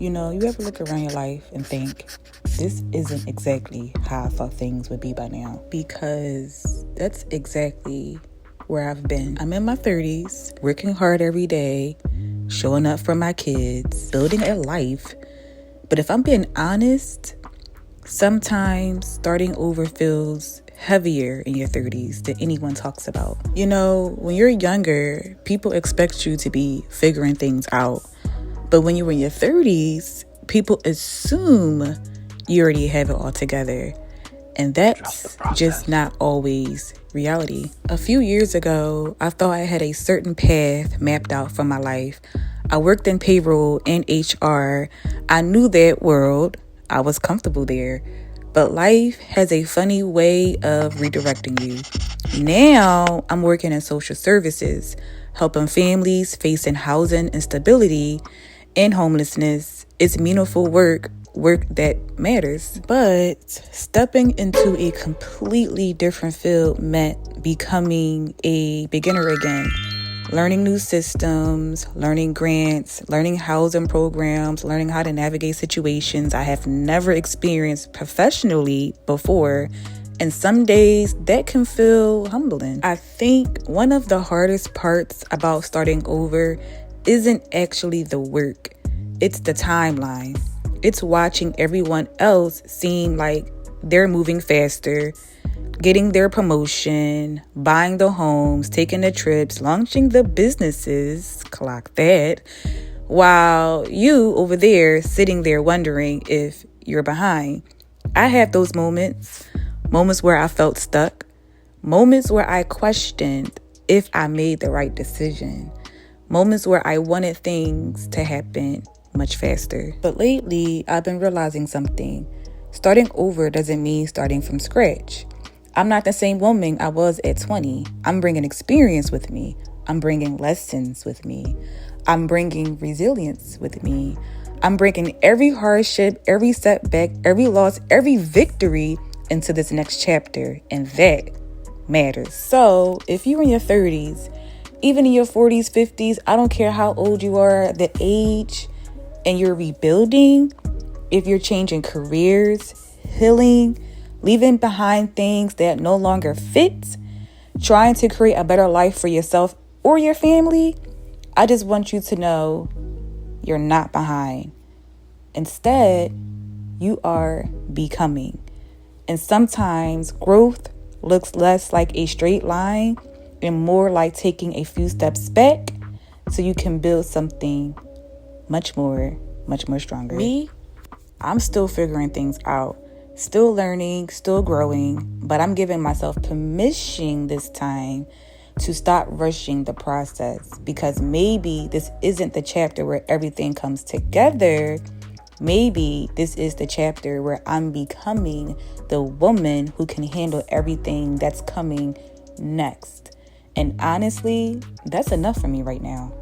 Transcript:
You ever look around your life and think, this isn't exactly how I thought things would be by now? Because that's exactly where I've been. I'm in my 30s, working hard every day, showing up for my kids, building a life. But if I'm being honest, sometimes starting over feels heavier in your 30s than anyone talks about. When you're younger, people expect you to be figuring things out. But when you're in your 30s, people assume you already have it all together. And that's just not always reality. A few years ago, I thought I had a certain path mapped out for my life. I worked in payroll and HR. I knew that world. I was comfortable there. But life has a funny way of redirecting you. Now, I'm working in social services, helping families facing housing instability and homelessness. It's meaningful work that matters. But stepping into a completely different field meant becoming a beginner again. Learning new systems, learning grants, learning housing programs, learning how to navigate situations I have never experienced professionally before. And some days that can feel humbling. I think one of the hardest parts about starting over isn't actually the work. It's the timeline. It's watching everyone else seem like they're moving faster, getting their promotion, buying the homes, taking the trips, launching the businesses, clock that, while you over there sitting there wondering if you're behind. I have those moments where I felt stuck, moments where I questioned if I made the right decision, moments where I wanted things to happen much faster. But lately, I've been realizing something. Starting over doesn't mean starting from scratch. I'm not the same woman I was at 20. I'm bringing experience with me. I'm bringing lessons with me. I'm bringing resilience with me. I'm bringing every hardship, every setback, every loss, every victory into this next chapter. And that matters. So if you're in your 30s, even in your 40s, 50s, I don't care how old you are, the age, and you're rebuilding, if you're changing careers, healing, leaving behind things that no longer fit, trying to create a better life for yourself or your family, I just want you to know you're not behind. Instead, you are becoming. And sometimes growth looks less like a straight line and more like taking a few steps back so you can build something much more stronger. Me, I'm still figuring things out. Still learning, still growing, but I'm giving myself permission this time to stop rushing the process, because maybe this isn't the chapter where everything comes together. Maybe this is the chapter where I'm becoming the woman who can handle everything that's coming next. And honestly, that's enough for me right now.